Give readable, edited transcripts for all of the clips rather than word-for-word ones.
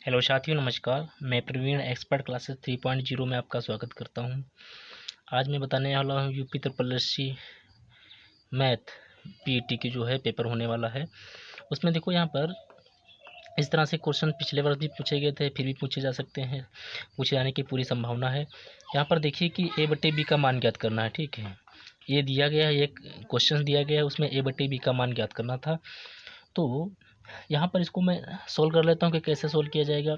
Hello साथियों, नमस्कार। मैं प्रवीण एक्सपर्ट क्लासेस 3.0 में आपका स्वागत करता हूं। आज मैं बताने वाला हूं UP triple S C math PET की जो है पेपर होने वाला है। उसमें देखो यहाँ पर इस तरह से क्वेश्चन पिछले वर्ष भी पूछे गए थे, फिर भी पूछे जा सकते हैं, पूछे जाने की पूरी संभावना है। यहाँ पर देखिए कि ए बटे बी का मान ज्ञात करना है। ठीक है, ये दिया गया है, एक क्वेश्चन दिया गया है, उसमें ए बटे बी का मान ज्ञात करना था। तो यहाँ पर इसको मैं सोल्व कर लेता हूँ कि कैसे सोल्व किया जाएगा।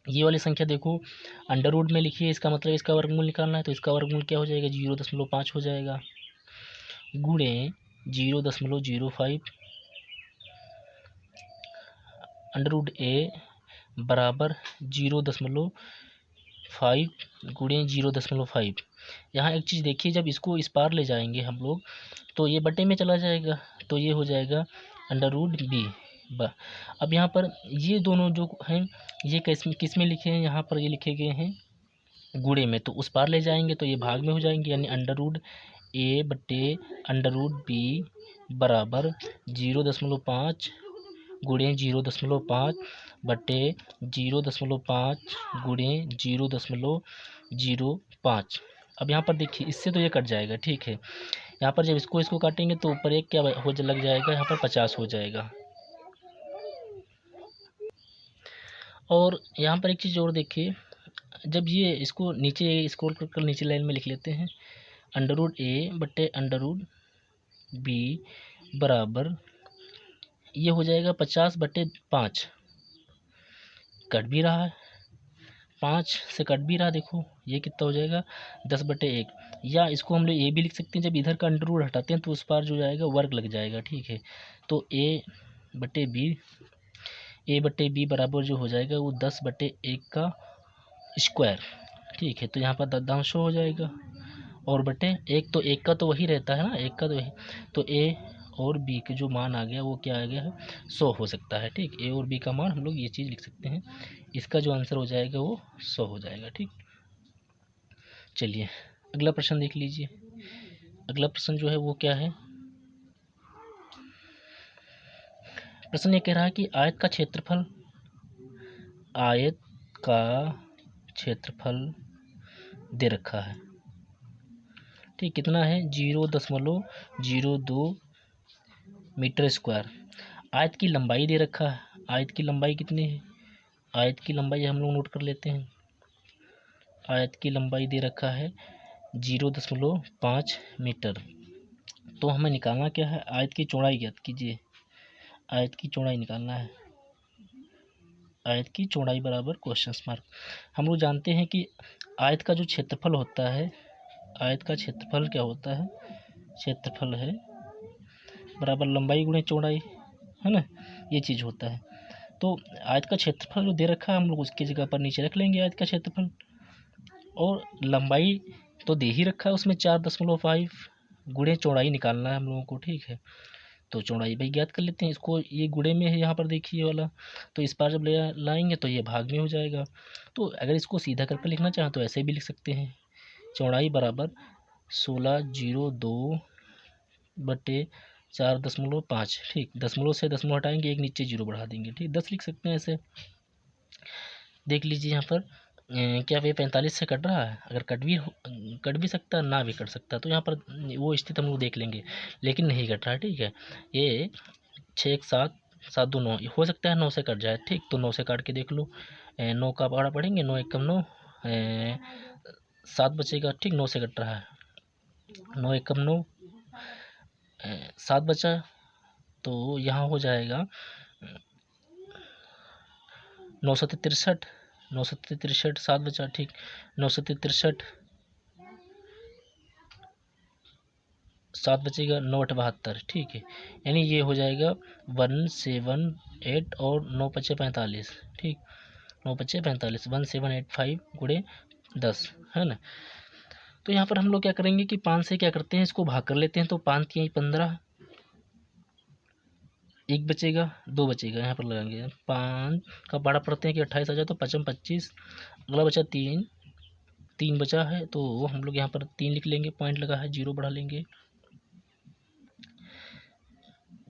ये वाली संख्या देखो अंडर रूट में लिखी है, इसका मतलब इसका वर्गमूल निकालना है। तो इसका वर्गमूल क्या हो जाएगा, 0.5 हो जाएगा, गुणे 0.05 अंडर रूट ए बराबर 0.5 गुणे 0.5। यहाँ एक चीज़ देखिए, जब इसको इस पार ले जाएंगे हम लोग तो ये बटे में चला जाएगा, तो ये हो जाएगा अंडर रूट बी। अब यहाँ पर ये दोनों जो हैं ये किस में लिखे हैं, यहाँ पर ये लिखे गए हैं गुणे में, तो उस पार ले जाएंगे तो ये भाग में हो जाएंगे, यानी अंडर रूट ए बटे अंडर रूट बी बराबर 0.5 गुणे 0.5 बटे 0.5 गुणे 0.05। अब यहाँ पर देखिए इससे तो ये कट जाएगा। ठीक है, यहाँ पर जब इसको काटेंगे तो ऊपर एक क्या हो लग जाएगा, यहाँ पर 50 हो जाएगा। और यहाँ पर एक चीज़ और देखिए, जब ये इसको नीचे स्क्रॉल कर नीचे लाइन में लिख लेते हैं, अंडर रूट ए बटे अंडर रूट बी बराबर ये हो जाएगा 50/5। कट भी रहा है, 5 से कट भी रहा, देखो ये कितना हो जाएगा 10/1। या इसको हम लोग ये भी लिख सकते हैं, जब इधर का अंडर रूट हटाते हैं तो उस पार जो जाएगा वर्ग लग जाएगा। ठीक है, तो ए बटे बी बराबर जो हो जाएगा वो 10/1 का स्क्वायर। ठीक है, तो यहाँ पर दशांश हो जाएगा और बटे एक, तो एक का तो वही रहता है ना, एक का तो वही, तो ए और बी के जो मान आ गया वो क्या आ गया है, 100 हो सकता है। ठीक, ए और बी का मान हम लोग ये चीज़ लिख सकते हैं, इसका जो आंसर हो जाएगा वो 100 हो जाएगा। ठीक, चलिए अगला प्रश्न देख लीजिए। अगला प्रश्न जो है वो क्या है, प्रश्न ये कह रहा है कि आयत का क्षेत्रफल दे रखा है। ठीक, कितना है, 0.02 मीटर स्क्वायर। आयत की लंबाई दे रखा है, आयत की लंबाई कितनी है, आयत की लंबाई हम लोग नोट कर लेते हैं। आयत की लंबाई दे रखा है 0.5 मीटर। तो हमें निकालना क्या है, आयत की चौड़ाई ज्ञात कीजिए। आयत की चौड़ाई निकालना है, आयत की चौड़ाई बराबर क्वेश्चन मार्क। हम लोग जानते हैं कि आयत का जो क्षेत्रफल होता है, आयत का क्षेत्रफल क्या होता है, क्षेत्रफल है बराबर लंबाई गुणे चौड़ाई, है ना, ये चीज़ होता है। तो आयत का क्षेत्रफल जो दे रखा है हम लोग उसकी जगह पर नीचे रख लेंगे आयत का क्षेत्रफल, और लंबाई तो दे ही रखा है उसमें 4.5 गुणे चौड़ाई निकालना है हम लोगों को। ठीक है, तो चौड़ाई भाई ज्ञात कर लेते हैं, इसको ये गुणे में है यहाँ पर देखिए वाला, तो इस पार जब ले लाएंगे तो ये भाग में हो जाएगा। तो अगर इसको सीधा करके लिखना चाहें तो ऐसे भी लिख सकते हैं, चौड़ाई बराबर 1602 बटे 4.5। ठीक, दशमलव से दशमलव हटाएंगे, एक नीचे जीरो बढ़ा देंगे, ठीक 10 लिख सकते हैं ऐसे। देख लीजिए यहाँ पर क्या ये 45 से कट रहा है, अगर कट भी सकता है, ना भी कट सकता, तो यहाँ पर वो स्थिति हम लोग देख लेंगे, लेकिन नहीं कट रहा है। ठीक है, ये 6 7 7 2 9 हो सकता है 9 से कट जाए। ठीक, तो 9 से काट के देख लो, 9 का पहाड़ा पढ़ेंगे, 9 एकम 9, 7 बचेगा। ठीक, 9 से कट रहा है, 9 एकम 9, 7 बचा, तो यहाँ हो जाएगा 963, 963, 7 बचा। ठीक, 963, 7 बचेगा, 9/8 72। ठीक है, यानी ये हो जाएगा 178 और 9 पचे 45। ठीक, 9 पचे 45, 1785 गुणे 10, है ना। तो यहाँ पर हम लोग क्या करेंगे कि 5 से क्या करते हैं, इसको भाग कर लेते हैं, तो 5 की 15, 1 बचेगा, 2 बचेगा, यहाँ पर लगाएंगे 5 का बड़ा पढ़ते हैं कि 28 आ जाए, तो 5 25, अगला बचा 3 बचा है, तो हम लोग यहाँ पर 3 लिख लेंगे, पॉइंट लगा है, 0 बढ़ा लेंगे,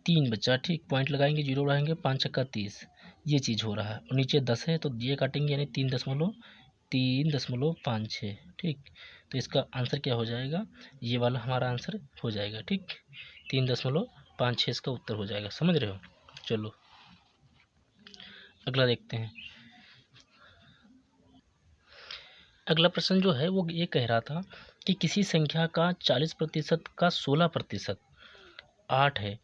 3 बचा। ठीक, पॉइंट लगाएंगे, 0 बढ़ाएंगे, 5 छक्का 30, ये चीज़ हो रहा है, और नीचे 10 है तो ये काटेंगे यानी 3.56, ठीक। तो इसका आंसर क्या हो जाएगा, ये वाला हमारा आंसर हो जाएगा, ठीक। 3.56 इसका उत्तर हो जाएगा, समझ रहे हो। चलो अगला देखते हैं। अगला प्रश्न जो है वो ये कह रहा था कि किसी संख्या का 40% का 16% 8 है,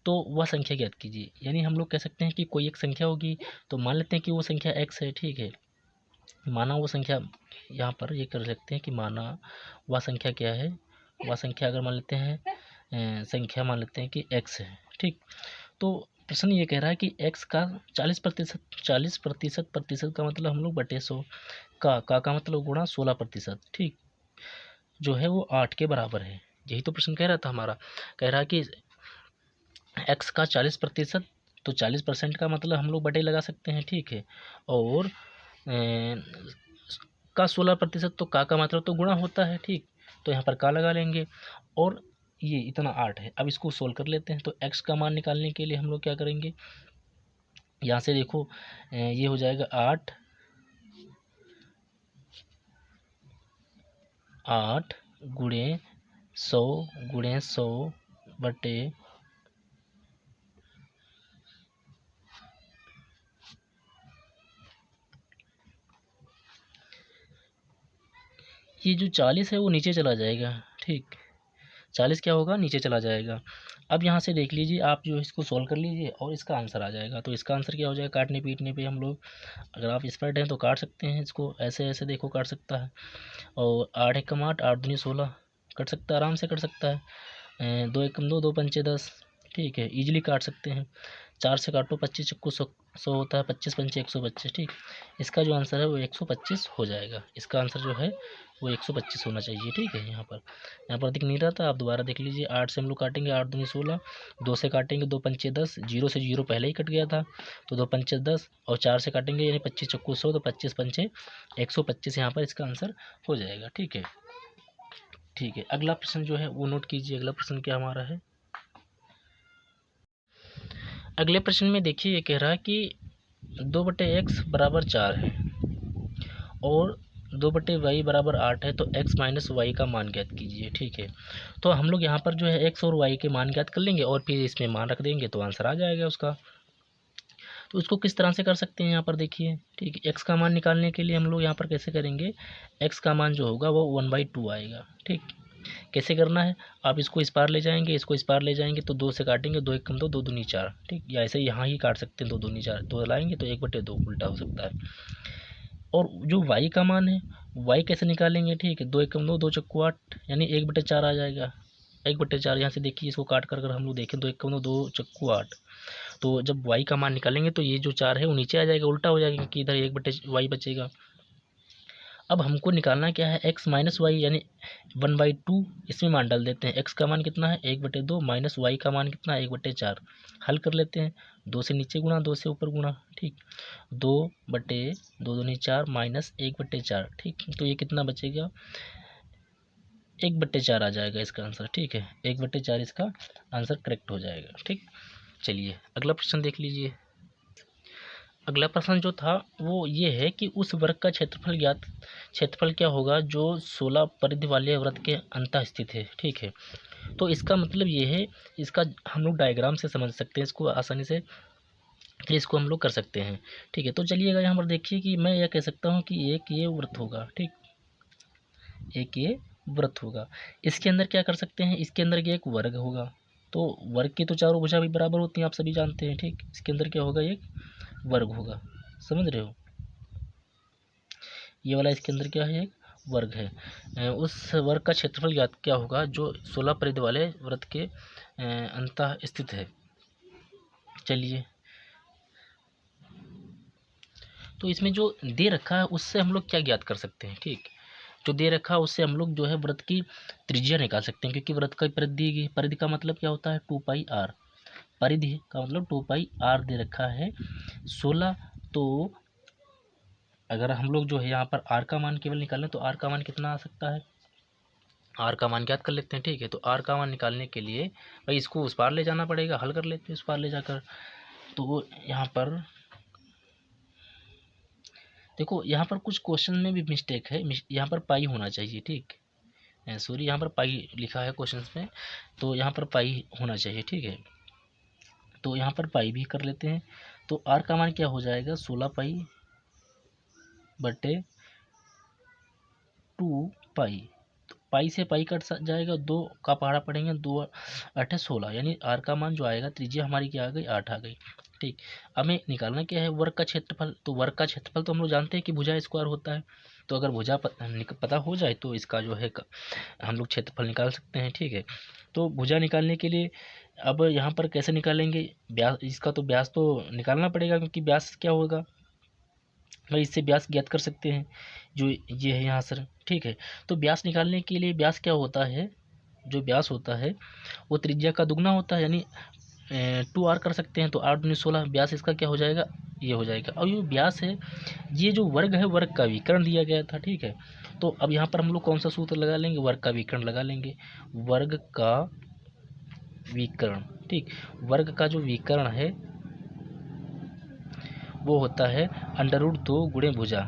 तो वह संख्या ज्ञात कीजिए। यानी हम लोग कह सकते हैं कि कोई एक संख्या होगी, तो मान लेते हैं कि वो संख्या x है, ठीक है। माना वो संख्या, यहाँ पर ये कर सकते हैं कि माना वह संख्या क्या है, वह संख्या अगर मान लेते हैं संख्या मान लेते हैं कि x है, ठीक। तो प्रश्न ये कह रहा है कि x का 40% प्रतिशत का मतलब हम लोग बटे 100 का मतलब गुणा 16%, ठीक, जो है वो 8 के बराबर है। यही तो प्रश्न कह रहा था हमारा, कह रहा है कि x का 40%, तो 40% का मतलब हम लोग बटे लगा सकते हैं, ठीक है। और का 16%, तो का मतलब तो गुणा होता है, ठीक। तो यहाँ पर का लगा लेंगे, और ये इतना 8 है। अब इसको सोल्व कर लेते हैं। तो x का मान निकालने के लिए हम लोग क्या करेंगे, यहाँ से देखो ये हो जाएगा 8 गुणे 100 बटे ये जो 40 है वो नीचे चला जाएगा, ठीक। 40 क्या होगा, नीचे चला जाएगा। अब यहाँ से देख लीजिए आप, जो इसको सॉल्व कर लीजिए और इसका आंसर आ जाएगा। तो इसका आंसर क्या हो जाएगा, काटने पीटने पे हम लोग, अगर आप एक्सपर्ट हैं तो काट सकते हैं इसको, ऐसे ऐसे देखो काट सकता है। और 8 एकम 8, 8 दूनी 16, कट सकता है, आराम से कट सकता है। 2 एकम 2, 2 पंचे 10, ठीक है, ईजिली काट सकते हैं। 4 से काटो, 25 चक्कू 100 होता है, 25 पंचे 125, ठीक। इसका जो आंसर है वो 125 हो जाएगा। इसका आंसर जो है वो 125 होना चाहिए, ठीक है। यहाँ पर दिख नहीं रहा था, आप दोबारा देख लीजिए। 8 से हम लोग काटेंगे, 8 दूनी 16, 2 से काटेंगे 2 पंचे 10, 0 से 0 पहले ही कट गया था, तो 2 पंचे 10, और 4 से काटेंगे यानी 25 चक्कू 100, तो 25 पंचे 125 यहाँ पर इसका आंसर हो जाएगा, ठीक है। ठीक है, अगला प्रश्न जो है वो नोट कीजिए। अगला प्रश्न क्या हमारा है, अगले प्रश्न में देखिए ये कह रहा है कि 2/x बराबर 4 है और 2/y बराबर 8 है, तो x माइनस वाई का मान ज्ञात कीजिए, ठीक है। तो हम लोग यहाँ पर जो है x और y के मान ज्ञात कर लेंगे और फिर इसमें मान रख देंगे, तो आंसर आ जाएगा उसका। तो इसको किस तरह से कर सकते हैं, यहाँ पर देखिए, ठीक है। x का मान निकालने के लिए हम लोग यहाँ पर कैसे करेंगे, x का मान जो होगा वो 1/2 आएगा, ठीक। कैसे करना है, आप इसको इस पार ले जाएंगे, इसको इस पार ले जाएंगे, तो 2 से काटेंगे, 2 एकम 2, 2 दूनी 4, ठीक। या ऐसे यहाँ ही काट सकते हैं, 2 दूनी 4, 2 लाएंगे तो 1/2 उल्टा हो सकता है। और जो y का मान है, y कैसे निकालेंगे, ठीक है। 2 एकम 2, 2 चक्कू 8, यानी 1/4 आ जाएगा। 1/4 यहाँ से देखिए, इसको काट कर हम लोग देखें, 2 एकम 2, 2 चक्कू 8, तो जब y का मान निकालेंगे तो ये जो 4 है वो नीचे आ जाएगा, उल्टा हो जाएगा, क्योंकि इधर 1/y बचेगा। अब हमको निकालना क्या है, x माइनस वाई यानी 1/2, इसमें मान डाल देते हैं। x का मान कितना है, 1/2, माइनस y का मान कितना है, 1/4। हल कर लेते हैं, 2 से नीचे गुणा, 2 से ऊपर गुणा, ठीक। 2/2 दूनी 4 माइनस 1/4, ठीक। तो ये कितना बचेगा, 1/4 आ जाएगा इसका आंसर, ठीक है। 1/4 इसका आंसर करेक्ट हो जाएगा, ठीक। चलिए अगला प्रश्न देख लीजिए। अगला प्रश्न जो था वो ये है कि उस वर्ग का क्षेत्रफल ज्ञात, क्षेत्रफल क्या होगा जो 16 परिधि वाले वृत्त के अंतः स्थित है, ठीक है। तो इसका मतलब ये है, इसका हम लोग डायग्राम से समझ सकते हैं इसको आसानी से, कि इसको हम लोग कर सकते हैं, ठीक है। तो चलिएगा यहाँ पर देखिए कि मैं यह कह सकता हूँ कि एक ये वृत्त होगा, ठीक, एक ये वृत्त होगा। इसके अंदर क्या कर सकते हैं, इसके अंदर ये एक वर्ग होगा, तो वर्ग की तो चारों भुजा भी बराबर होती हैं, आप सभी जानते हैं, ठीक। इसके अंदर क्या होगा, एक वर्ग होगा, समझ रहे हो। ये वाला इसके अंदर क्या है, एक वर्ग है। उस वर्ग का क्षेत्रफल ज्ञात क्या होगा जो 16 परिधि वाले वृत्त के अंतः स्थित है। चलिए, तो इसमें जो दे रखा है उससे हम लोग क्या ज्ञात कर सकते हैं, ठीक। जो दे रखा है उससे हम लोग जो है वृत्त की त्रिज्या निकाल सकते हैं, क्योंकि वृत्त का परिधि, परिधि का मतलब क्या होता है, 2πr, परिधि का मतलब 2πr दे रखा है 16। तो अगर हम लोग जो है यहाँ पर r का मान केवल निकालें तो r का मान कितना आ सकता है, r का मान ज्ञात कर लेते हैं, ठीक है। तो r का मान निकालने के लिए भाई इसको उस पार ले जाना पड़ेगा, हल कर लेते हैं उस पार ले जाकर। तो यहाँ पर देखो यहाँ पर कुछ क्वेश्चन में भी मिस्टेक है, यहाँ पर पाई होना चाहिए, ठीक, सॉरी यहाँ पर पाई लिखा है क्वेश्चन में, तो यहाँ पर पाई होना चाहिए, ठीक है। तो यहाँ पर पाई भी कर लेते हैं। तो आर का मान क्या हो जाएगा, 16 पाई बटे 2 पाई। तो पाई से पाई कट जाएगा, 2 का पहाड़ा पड़ेंगे, 2 8 16, यानी आर का मान जो आएगा, त्रिज्या हमारी क्या आ गई, 8 आ गई, ठीक। अब हमें निकालना क्या है, वर्ग का क्षेत्रफल। तो वर्ग का क्षेत्रफल तो हम लोग जानते हैं कि भुजा स्क्वायर होता है। तो अगर भुजा पता हो जाए तो इसका जो है हम लोग क्षेत्रफल निकाल सकते हैं, ठीक है। तो भुजा निकालने के लिए अब यहाँ पर कैसे निकालेंगे, ब्यास, इसका तो ब्यास तो निकालना पड़ेगा, क्योंकि ब्यास क्या होगा भाई, इससे ब्यास ज्ञात कर सकते हैं, जो ये है यहाँ सर, ठीक है। तो ब्यास निकालने के लिए ब्यास क्या होता है, जो ब्यास होता है वो त्रिज्या का दुगना होता है, यानी 2r कर सकते हैं। तो 8 दूनी 16, ब्यास इसका क्या हो जाएगा, ये हो जाएगा। और ये ब्यास है, ये जो वर्ग है, वर्ग का विकर्ण दिया गया था, ठीक है। तो अब यहाँ पर हम लोग कौन सा सूत्र लगा लेंगे, वर्ग का विकर्ण लगा लेंगे, वर्ग का विकर्ण, ठीक। वर्ग का जो विकर्ण है वो होता है √2 गुणे भुजा,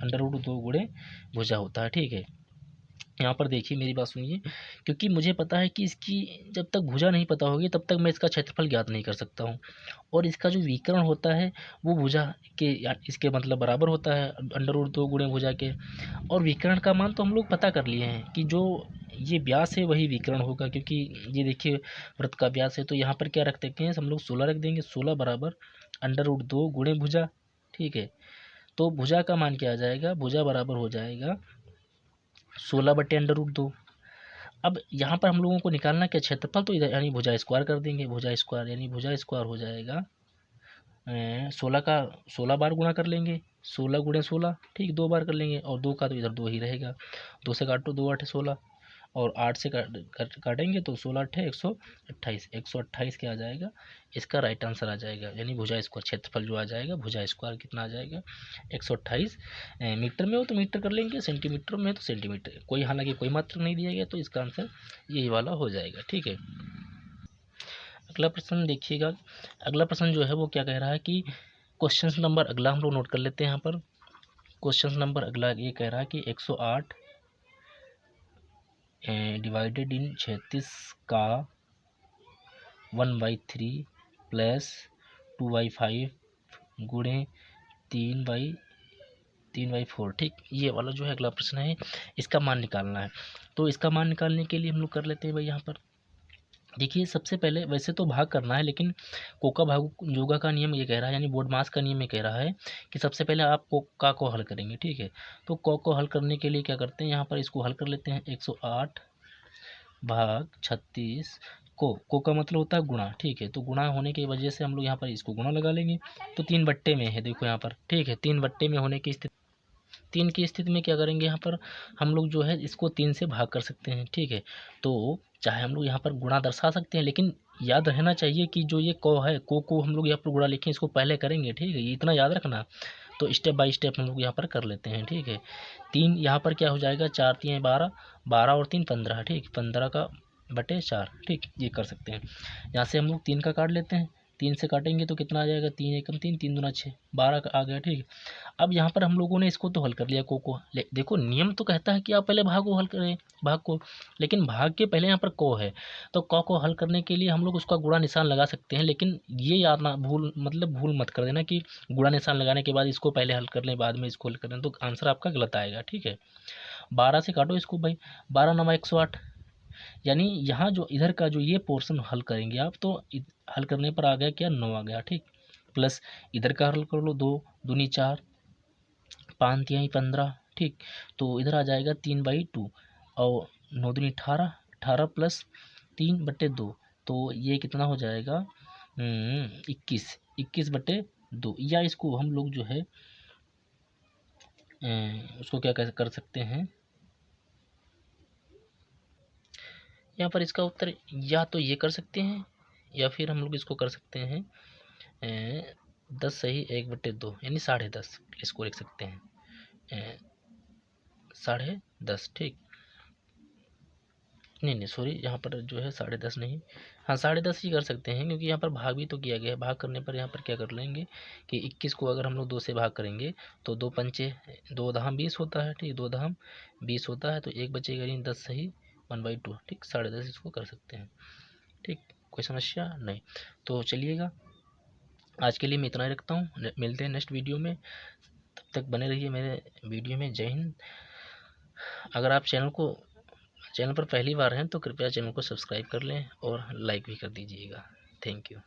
√2 गुणे भुजा होता है, ठीक है। यहाँ पर देखिए, मेरी बात सुनिए, क्योंकि मुझे पता है कि इसकी जब तक भुजा नहीं पता होगी तब तक मैं इसका क्षेत्रफल ज्ञात नहीं कर सकता हूँ। और इसका जो विकर्ण होता है वो भुजा के इसके मतलब बराबर होता है, √2 गुणे भुजा के। और विकर्ण का मान तो हम लोग पता कर लिए हैं कि जो ये व्यास है वही विकर्ण होगा, क्योंकि ये देखिए वृत्त का व्यास है। तो यहाँ पर क्या रख देते हैं हम लोग, 16 रख देंगे, 16 बराबर √2 गुणे भुजा, ठीक है। तो भुजा का मान क्या आ जाएगा, भुजा बराबर हो जाएगा 16 बटे √2। अब यहाँ पर हम लोगों को निकालना क्या, क्षेत्रफल, तो इधर यानी भुजा स्क्वायर कर देंगे, भुजा स्क्वायर यानी भुजा स्क्वायर हो जाएगा 16 का 16 बार गुणा कर लेंगे, 16 गुणे 16, ठीक, 2 बार कर लेंगे, और 2 का तो इधर 2 ही रहेगा, 2 से काटो, 2 8 16, और 8 से काटेंगे तो 16 8 128, 128 क्या आ जाएगा, इसका राइट आंसर आ जाएगा। यानी भुजा स्क्वायर क्षेत्रफल जो आ जाएगा, भुजा स्क्वायर कितना आ जाएगा, 128। मीटर में हो तो मीटर कर लेंगे, सेंटीमीटर में हो तो सेंटीमीटर, कोई हालांकि कोई मात्रक नहीं दिया गया, तो इसका आंसर यही वाला हो जाएगा, ठीक है। अगला प्रश्न देखिएगा, अगला प्रश्न जो है वो क्या कह रहा है कि क्वेश्चन नंबर अगला हम लोग नोट कर लेते हैं। यहाँ पर क्वेश्चन नंबर अगला ये कह रहा है कि 108 डिवाइडेड इन 36 का 1/3 प्लस 2/5 गुणे 3/4, ठीक, ये वाला जो है अगला प्रश्न है, इसका मान निकालना है। तो इसका मान निकालने के लिए हम लोग कर लेते हैं भाई, यहाँ पर देखिए सबसे पहले वैसे तो भाग करना है, लेकिन कोका भागु जोगा का नियम ये कह रहा है, यानी बोर्डमास का नियम ये कह रहा है कि सबसे पहले आप कोका को हल करेंगे, ठीक है। तो को हल करने के लिए क्या करते हैं, यहाँ पर इसको हल कर लेते हैं, 108 भाग 36 को का मतलब होता है गुणा, ठीक है। तो गुणा होने की वजह से हम लोग यहाँ पर इसको गुणा लगा लेंगे, तो 3 बट्टे में है, देखो यहाँ पर, ठीक है। 3 बट्टे में होने की स्थिति, 3 की स्थिति में क्या करेंगे, यहाँ पर हम लोग जो है इसको 3 से भाग कर सकते हैं, ठीक है। तो चाहे हम लोग यहाँ पर गुणा दर्शा सकते हैं, लेकिन याद रहना चाहिए कि जो ये को है, को हम लोग यहाँ पर गुणा लिखें, इसको पहले करेंगे, ठीक है, ये इतना याद रखना। तो स्टेप बाय स्टेप हम लोग यहाँ पर कर लेते हैं, ठीक है। 3 यहाँ पर क्या हो जाएगा, 4 3 12, 12 और 3 15, ठीक, 15 का बटे 4, ठीक, ये कर सकते हैं। यहाँ से हम लोग 3 का काट लेते हैं, 3 से काटेंगे तो कितना आ जाएगा, 3 एकम 3, 3 दूना 6, 12 का आ गया, ठीक। अब यहाँ पर हम लोगों ने इसको तो हल कर लिया, को देखो नियम तो कहता है कि आप पहले भाग को हल करें, भाग को, लेकिन भाग के पहले यहाँ पर को है, तो को हल करने के लिए हम लोग उसका गुणा निशान लगा सकते हैं। लेकिन ये याद ना भूल मत कर देना कि गुणा निशान लगाने के बाद इसको पहले हल कर लें, बाद में इसको हल कर लें, तो आंसर आपका गलत आएगा, ठीक है। 12 से काटो इसको भाई, 12 9 108, यानी यहाँ जो इधर का जो ये पोर्शन हल करेंगे आप, तो हल करने पर आ गया क्या, 9 आ गया, ठीक। प्लस इधर का हल कर लो, 2 दूनी 4, 5 तिहाई 15, ठीक। तो इधर आ जाएगा 3/2, और 9 दूनी 18, 18 प्लस 3/2, तो ये कितना हो जाएगा, 21, 21/2। या इसको हम लोग जो है उसको क्या कर सकते हैं, यहाँ पर इसका उत्तर या तो ये कर सकते हैं, या फिर हम लोग इसको कर सकते हैं 10 सही 1/2, यानी 10.5, इसको लिख सकते हैं 10.5, ठीक। नहीं सॉरी, यहाँ पर जो है 10.5 नहीं, हाँ 10.5 ही कर सकते हैं, क्योंकि यहाँ पर भाग भी तो किया गया है। भाग करने पर यहाँ पर क्या कर लेंगे कि 21 को अगर हम लोग 2 से भाग करेंगे तो 2 पंचे 2 दहम 20 होता है, ठीक, 2 दहम 20 होता है, तो 1 बचेगा नहीं, 10 सही 1/2, ठीक, 10.5 इसको कर सकते हैं, ठीक, कोई समस्या नहीं। तो चलिएगा, आज के लिए मैं इतना ही रखता हूँ, मिलते हैं नेक्स्ट वीडियो में, तब तक बने रहिए मेरे वीडियो में। जय हिंद। अगर आप चैनल पर पहली बार हैं तो कृपया चैनल को सब्सक्राइब कर लें और लाइक भी कर दीजिएगा। Thank you.